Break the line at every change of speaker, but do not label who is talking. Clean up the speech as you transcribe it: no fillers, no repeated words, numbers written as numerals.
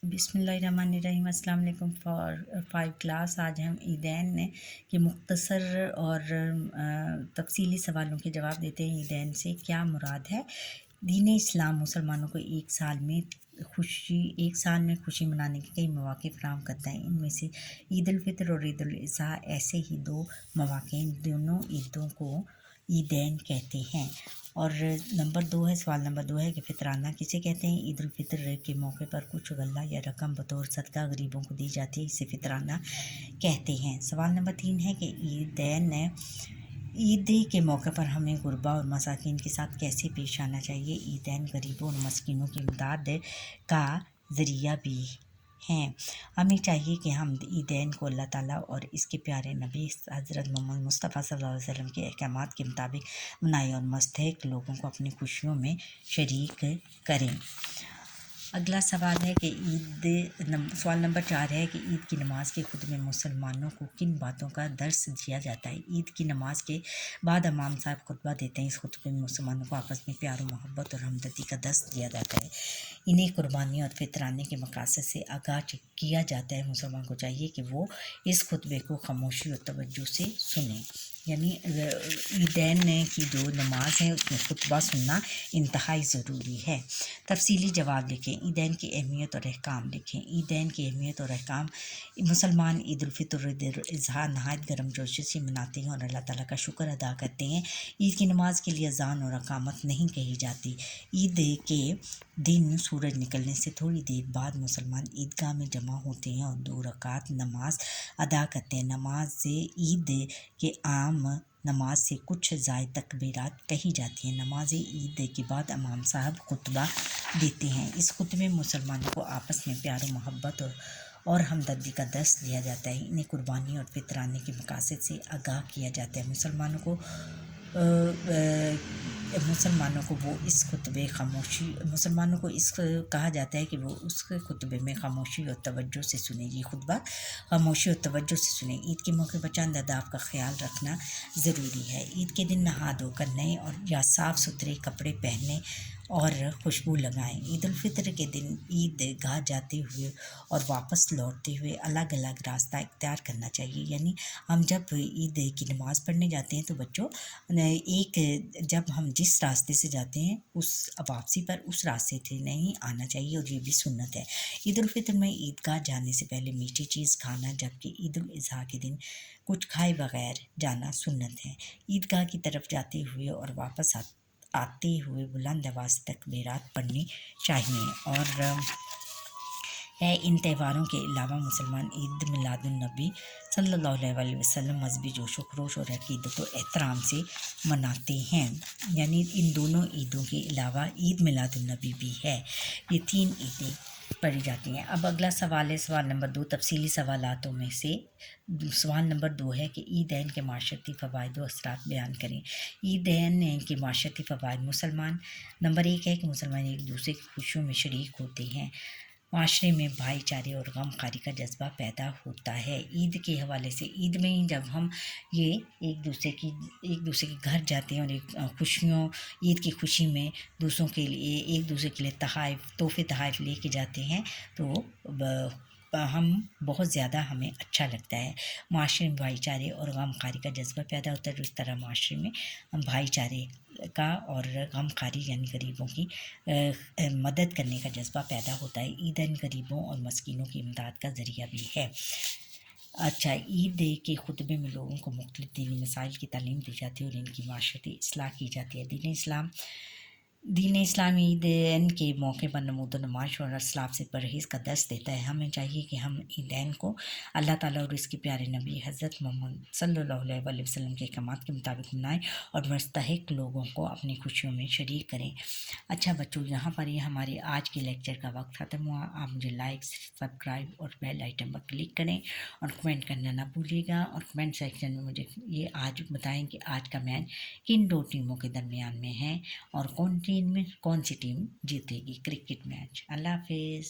بسم اللہ الرحمن الرحیم۔ السلام علیکم فار 5 کلاس۔ آج ہم عیدین کے مختصر اور تفصیلی سوالوں کے جواب دیتے ہیں۔ عیدین سے کیا مراد ہے؟ دین اسلام مسلمانوں کو ایک سال میں خوشی منانے کے کئی مواقع فراہم کرتا ہے۔ ان میں سے عید الفطر اور عید الاضحیٰ ایسے ہی دو مواقع ہیں۔ دونوں عیدوں کو عیدین کہتے ہیں۔ اور سوال نمبر 2 ہے کہ فطرانہ کسے کہتے ہیں؟ عید الفطر کے موقع پر کچھ غلہ یا رقم بطور صدقہ غریبوں کو دی جاتی ہے، اسے فطرانہ کہتے ہیں۔ سوال نمبر 3 ہے کہ عید کے موقع پر ہمیں غربا اور مساکین کے ساتھ کیسے پیش آنا چاہیے؟ عیدین غریبوں اور مسکینوں کی امداد کا ذریعہ بھی ہیں۔ ہمیں چاہیے کہ ہم عیدین کو اللہ تعالیٰ اور اس کے پیارے نبی حضرت محمد مصطفیٰ صلی اللہ علیہ وسلم کے احکامات کے مطابق منائیں اور مستحق لوگوں کو اپنی خوشیوں میں شریک کریں۔ اگلا سوال ہے کہ سوال نمبر 4 ہے کہ عید کی نماز کے خطبے میں مسلمانوں کو کن باتوں کا درس دیا جاتا ہے؟ عید کی نماز کے بعد امام صاحب خطبہ دیتے ہیں۔ اس خطبے میں مسلمانوں کو آپس میں پیار و محبت اور ہمدردی کا درس دیا جاتا ہے۔ انہیں قربانی اور فطرانے کے مقاصد سے آگاہ کیا جاتا ہے۔ مسلمان کو چاہیے کہ وہ اس خطبے کو خاموشی اور توجہ سے سنیں۔ یعنی عیدین کی جو نماز ہے اس میں خطبہ سننا انتہائی ضروری ہے۔ تفصیلی جواب لکھیں۔ عیدین کی اہمیت اور احکام لکھیں۔ عیدین کی اہمیت اور احکام: مسلمان عید الفطر اور عید الاضحیٰ نہایت گرم جوشی سے مناتے ہیں اور اللہ تعالیٰ کا شکر ادا کرتے ہیں۔ عید کی نماز کے لیے اذان اور اقامت نہیں کہی جاتی۔ عید کے دن سورج نکلنے سے تھوڑی دیر بعد مسلمان عیدگاہ میں جمع ہوتے ہیں اور 2 رکعت نماز ادا کرتے ہیں۔ نماز عید کے عام نماز سے کچھ زائد تکبیرات کہی جاتی ہیں۔ نماز عید کے بعد امام صاحب خطبہ دیتے ہیں۔ اس خطبے میں مسلمانوں کو آپس میں پیار و محبت اور ہمدردی کا درس دیا جاتا ہے۔ انہیں قربانی اور فطرانے کے مقاصد سے آگاہ کیا جاتا ہے۔ مسلمانوں کو اس کہا جاتا ہے کہ وہ اس خطبے میں خاموشی اور توجہ سے سنیں۔ یہ خطبہ خاموشی اور توجہ سے سنیں۔ عید کے موقع پر چند آداب کا خیال رکھنا ضروری ہے۔ عید کے دن نہا دھو کر نئے یا صاف ستھرے کپڑے پہنیں اور خوشبو لگائیں۔ عید الفطر کے دن عید گاہ جاتے ہوئے اور واپس لوٹتے ہوئے الگ الگ راستہ اختیار کرنا چاہیے۔ یعنی ہم جب عید کی نماز پڑھنے جاتے ہیں تو بچوں جب ہم جس راستے سے جاتے ہیں اس واپسی پر اس راستے سے نہیں آنا چاہیے، اور یہ بھی سنت ہے۔ عید الفطر میں عیدگاہ جانے سے پہلے میٹھی چیز کھانا، جبکہ عید الاضحیٰ کے دن کچھ کھائے بغیر جانا سنت ہے۔ عیدگاہ کی طرف جاتے ہوئے اور واپس آتے ہوئے بلند آواز سے تکبیرات پڑھنی چاہیے۔ اور ان تہواروں کے علاوہ مسلمان عید میلاد النبی صلی اللہ علیہ وسلم مذہبی جوش و خروش اور عقیدت و احترام سے مناتے ہیں۔ یعنی ان دونوں عیدوں کے علاوہ عید میلاد النبی بھی ہے۔ یہ 3 عیدیں پڑھی جاتی ہیں۔ اب اگلا سوال ہے سوال نمبر 2 تفصیلی سوالاتوں میں سے سوال نمبر 2 ہے کہ عیدین کے معاشرتی فوائد و اثرات بیان کریں۔ عیدین کے معاشرتی فوائد: نمبر 1 ہے کہ مسلمان ایک دوسرے کی خوشیوں میں شریک ہوتے ہیں۔ معاشرے میں بھائی چارے اور غم خاری کا جذبہ پیدا ہوتا ہے۔ عید کے حوالے سے عید میں ہی جب ہم ایک دوسرے کے گھر جاتے ہیں اور عید کی خوشی میں ایک دوسرے کے لیے تحائف لے کے جاتے ہیں تو ہم بہت زیادہ ہمیں اچھا لگتا ہے۔ معاشرے میں بھائی چارے اور غم خاری کا جذبہ پیدا ہوتا ہے۔ تو اس طرح معاشرے میں بھائی چارے کا اور غم خاری یعنی غریبوں کی مدد کرنے کا جذبہ پیدا ہوتا ہے۔ عیدین غریبوں اور مسکینوں کی امداد کا ذریعہ بھی ہے۔ اچھا، عید کے خطبے میں لوگوں کو مختلف دینی مسائل کی تعلیم دی جاتی ہے اور ان کی معاشرتی اصلاح کی جاتی ہے۔ دین اسلام عیدین کے موقع پر نمود و نمائش اور اسلاف سے پرہیز کا درس دیتا ہے۔ ہمیں چاہیے کہ ہم عیدین کو اللہ تعالیٰ اور اس کے پیارے نبی حضرت محمد صلی اللہ علیہ وسلم کے احکامات کے مطابق منائیں اور مستحق لوگوں کو اپنی خوشیوں میں شریک کریں۔ اچھا بچوں، یہاں پر یہ ہمارے آج کے لیکچر کا وقت ختم ہوا۔ آپ مجھے لائک، سبسکرائب اور بیل آئٹم پر کلک کریں اور کمنٹ کرنا نہ بھولیے گا، اور کمنٹ سیکشن میں مجھے یہ آج بتائیں کہ آج کا میچ کن 2 ٹیموں کے درمیان میں ہے اور کون سی ٹیم جیتے گی کرکٹ میچ۔ اللہ حافظ۔